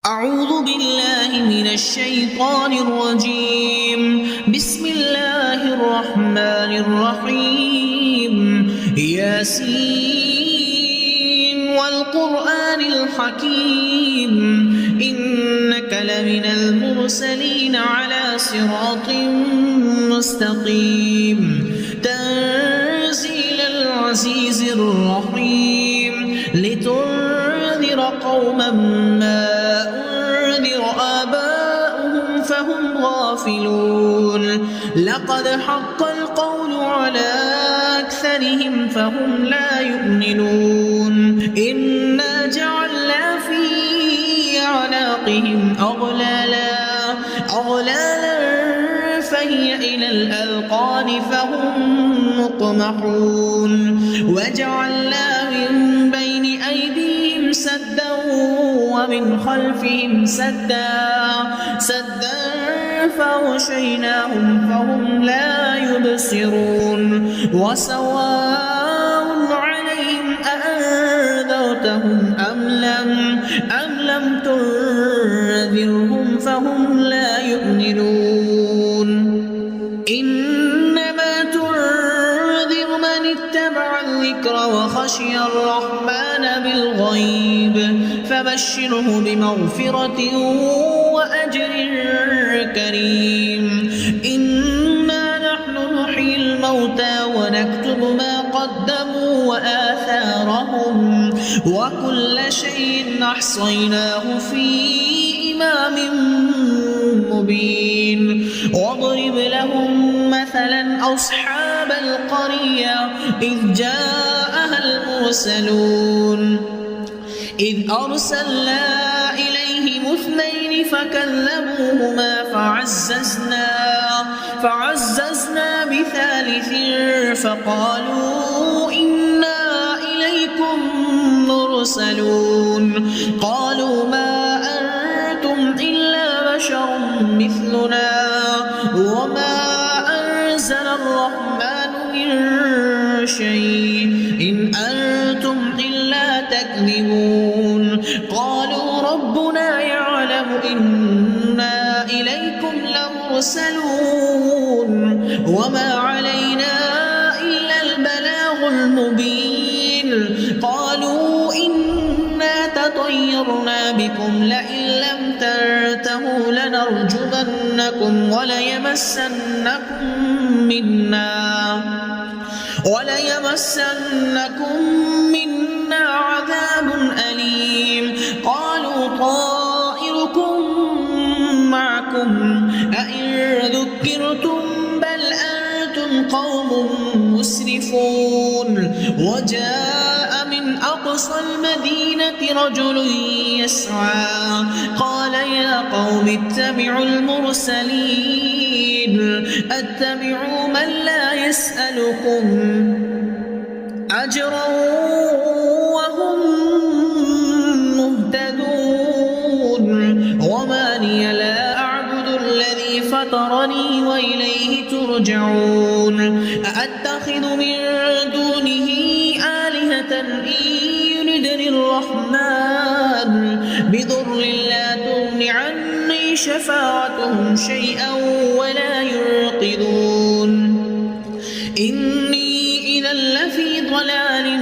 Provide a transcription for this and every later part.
أعوذ بالله من الشيطان الرجيم. بسم الله الرحمن الرحيم. ياسين والقرآن الحكيم إنك لمن المرسلين على صراط مستقيم تنزيل العزيز الرحيم لتنذر قوما ما أنذر آباؤهم فهم غافلون لقد حق القول على أكثرهم فهم لا يؤمنون إنا جعلنا في أعناقهم أغلالا فهي إلى الأذقان فهم مقمحون وجعلنا من بين أيديهم سدا ومن خلفهم سدا فغشيناهم فهم لا يبصرون وسواء عليهم أأنذرتهم أم لم تنذرهم فهم لا يؤمنون إنما تنذر من اتبع الذكر وخشي الرحمن بالغيب فبشره بمغفرة وأجر كريم إنا نحن نحيي الموتى ونكتب ما قدموا وآثارهم وكل شيء أحصيناه في إمام مبين واضرب لهم مثلا أصحاب القرية إذ جاءها المرسلون إذ أرسلنا إليهم اثنين فكذبوهما فعززنا بثالث فقالوا إنا إليكم مرسلون قالوا ما أنتم إلا بشر مثلنا وما أنزل الرحمن من شيء إن أنتم إلا تكذبون قالوا ربنا يعلم إنا إليكم لمرسلون وما علينا إلا البلاغ المبين قالوا إنا تطيرنا بكم لئن لم تنتهوا لنرجمنكم وليمسنكم منا عذاب أليم قالوا طائركم معكم أئن ذكرتم بل أنتم قوم مسرفون وجاء من أقصى المدينة رجل يسعى قال يا قوم اتبعوا المرسلين اتبعوا من لا يسألكم أجرا وهم مهتدون وما لي لا أعبد الذي فطرني وإليه ترجعون أأتخذ من دونه آلهة إن يردني الرحمن بضر لا تغن عني شفاعتهم شيئا ولا ينقذون إني إذا لفي ضلال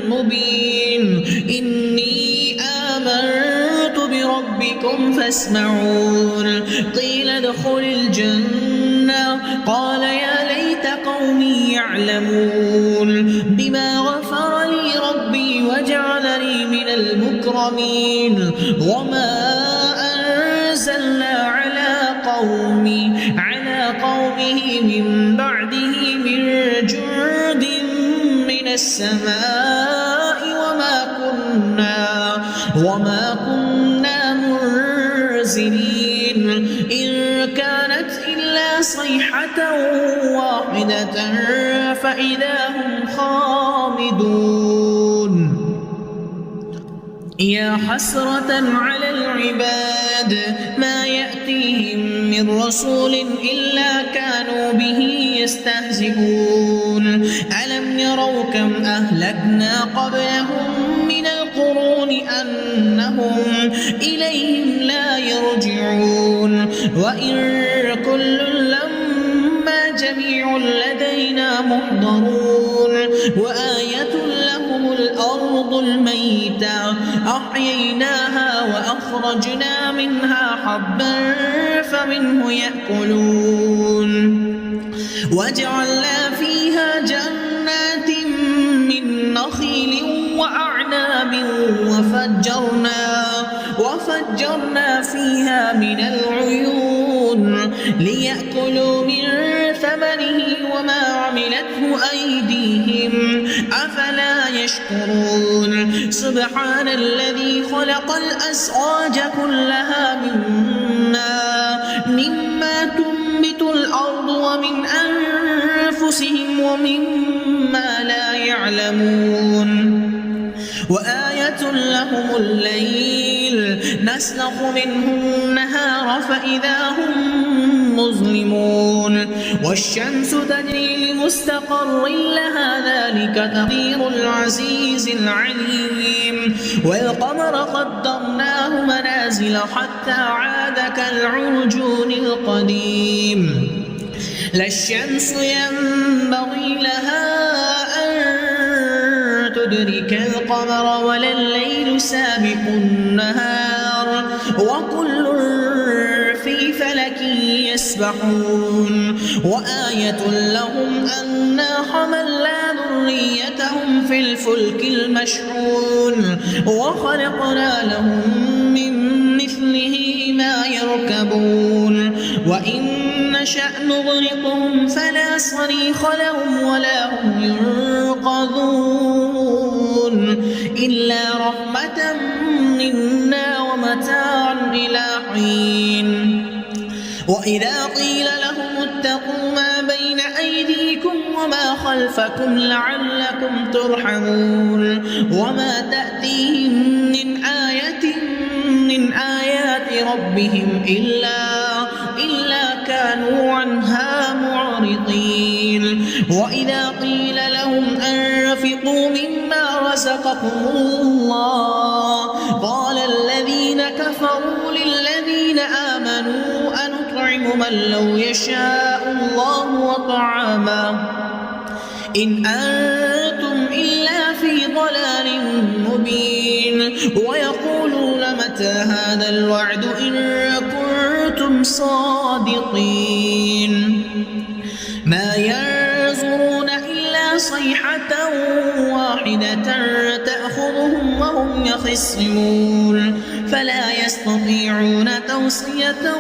مبين إني آمنت بربكم فاسمعون قيل ادخل الجنة قال يا ليت قومي يعلمون بما غفر لي ربي وجعلني من المكرمين وما أنزلنا على قومه من بعده من جند من السماء وما كنا منزلين إن كانت إلا صيحة واحدة فإذا هم خامدون يا حسرة على العباد ما يأتيهم من رسول إلا كانوا به يستهزئون ألم يروا كم أهلكنا قبلهم من القرون أنهم إليهم لا يرجعون وإن كل لما جميع لدينا محضرون وآية لهم الأرض الميتة أحييناها وأخرجنا منها حبا فمنه يأكلون وجعلنا فيها جنات من نخيل وأعناب وفجرنا فيها من العيون ليأكلوا من ثمره وما عملته أيديهم أفلا يشكرون سبحان الذي خلق الأزواج كلها مما تنبت الأرض ومن أنفسهم ومما لا يعلمون وآية لهم الليل نسلخ منه النهار فإذا هم مظلمون والشمس تجري لمستقر لها ذلك تقدير العزيز العليم والقمر قدرناه منازل حتى عاد كالعرجون القديم لا الشمس ينبغي لها تدرك القمر ولا الليل سابق النهار وكل في فلك يسبحون وآية لهم أنا حملنا ذريتهم في الفلك المشحون وخلقنا لهم من مثله ما يركبون وإن نشأ نغرقهم فلا صريخ لهم ولا هم ينقذون إلا رحمة منا ومتاعا إلى حين وإذا قيل لهم اتقوا ما بين أيديكم وما خلفكم لعلكم ترحمون وما تأتيهم من آية من آيات ربهم إلا كانوا عنها معرضين وإذا قيل لهم أنفقوا مما رزقكم الله قال الذين كفروا للذين آمنوا أنطعم من لو يشاء الله وطعامه إن أنتم إلا في ضلال مبين ويقولون متى هذا الوعد إن كنتم صادقين ما ينظرون إلا صيحة واحدة تأخذهم وهم يخصمون فلا يستطيعون توصية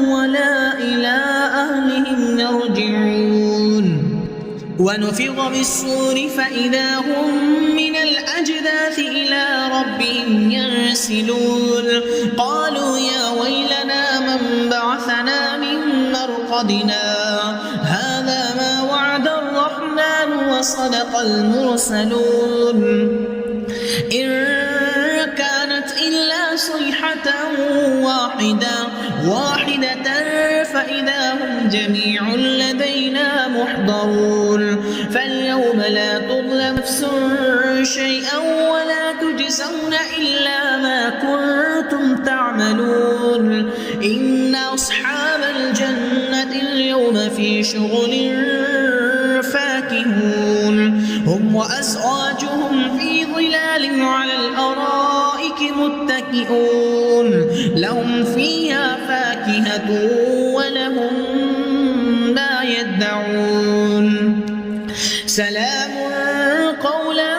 ولا إلى أهلهم يرجعون ونفخ بالصور فإذا هم من الأجداث إلى ربهم ينسلون قالوا يا ويلنا من بعثنا من مرقدنا هذا ما وعد الرحمن وصدق المرسلون إن كانت إلا صيحة واحدة فإذا هم جميع لدينا محضرون فاليوم لا تظلم نفس شيئا ولا تجزون إلا ما كنتم تعملون إن أصحاب الجنة اليوم في شغل فاكهون هم وأزواجهم في ظلال على الأرائك متكئون لهم فيها فاكهة ولهم ما يدعون سلام قولا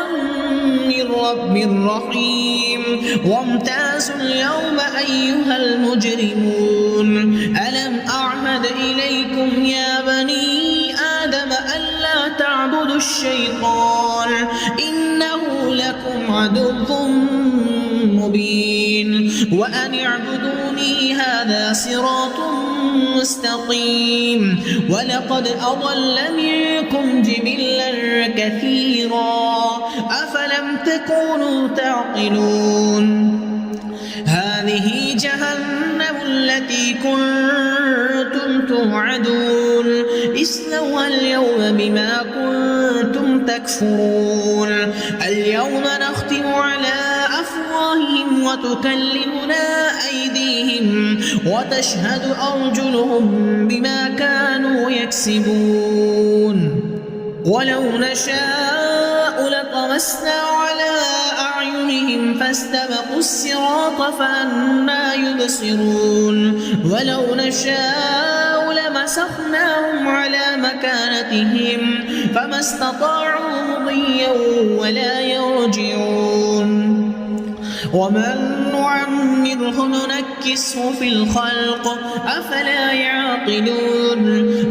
من رب رحيم وامتازوا اليوم أيها المجرمون ألم أعهد إليكم يا بني آدم ألا تعبدوا الشيطان إنه لكم عدو مبين وأن اعبدوني هذا صراط مستقيم ولقد أضل منكم جبلا كثيرا أفلم تكونوا تعقلون هذه جهنم التي كنتم توعدون اصلوها اليوم بما كنتم تكفرون اليوم نختم على أفواههم وتكلمنا أيديهم وتشهد أرجلهم بما كانوا يكسبون ولو نشاء لطمسنا على أعينهم فاستبقوا الصراط فأنى يبصرون ولو نشاء لمسخناهم على مكانتهم فما استطاعوا مضيا ولا يرجعون ومن نعمره ننكسه في الخلق أفلا يعقلون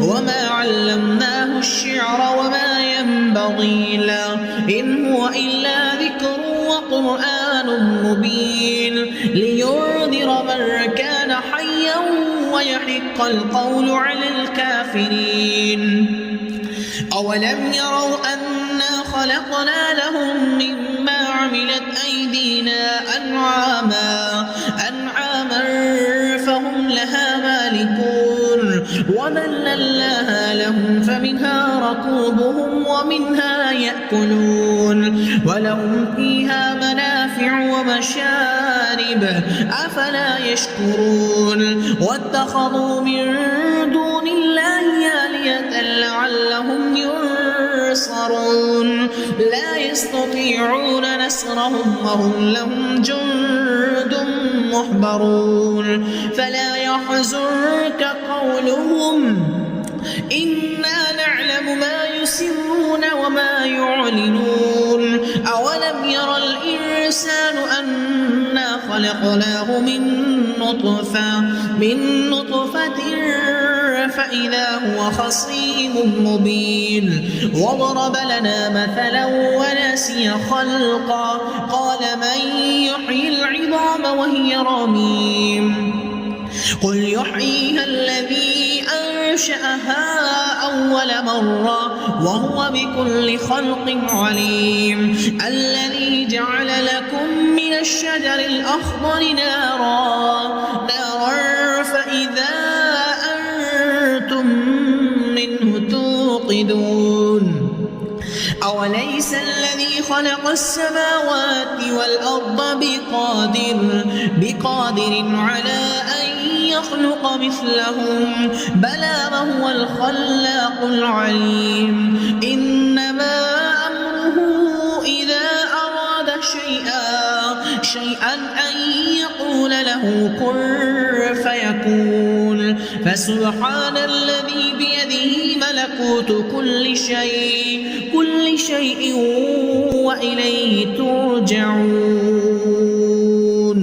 وما علمناه الشعر وما ينبغي له إن هو إلا ذكر وقرآن مبين لينذر من كان حيا ويحق القول على الكافرين أولم يروا أنا خلقنا لهم مما عملت أيدينا أنعاما فهم لها مالكون وذللناها لهم فمنها ركوبهم ومنها يأكلون ولهم فيها منافع ومشارب أفلا يشكرون واتخذوا من دون الله آلهة لعلهم ينصرون لا يستطيعون نصرهم وهم لهم جند محضرون فلا يحزنك قولهم إنا نعلم ما يسرون وما يعلنون أولم ير الإنسان أنا خلقناه من نطفة فإذا هو خصيم مبين وضرب لنا مثلا ونسي خلقا قال من يحيي العظام وهي رميم قل يحييها الذي أنشأها أول مرة وهو بكل خلق عليم الذي جعل لكم من الشجر الأخضر نارا فإذا أنتم منه توقدون أوليس الذي خلق السماوات والأرض بقادر على أن يخلق مثلهم بلى وهو الخلاق العليم إنما أمره إذا أراد شيئا أن يقول له كن فيكون فسبحان الذي بيده ملكوت كل شيء وإليه ترجعون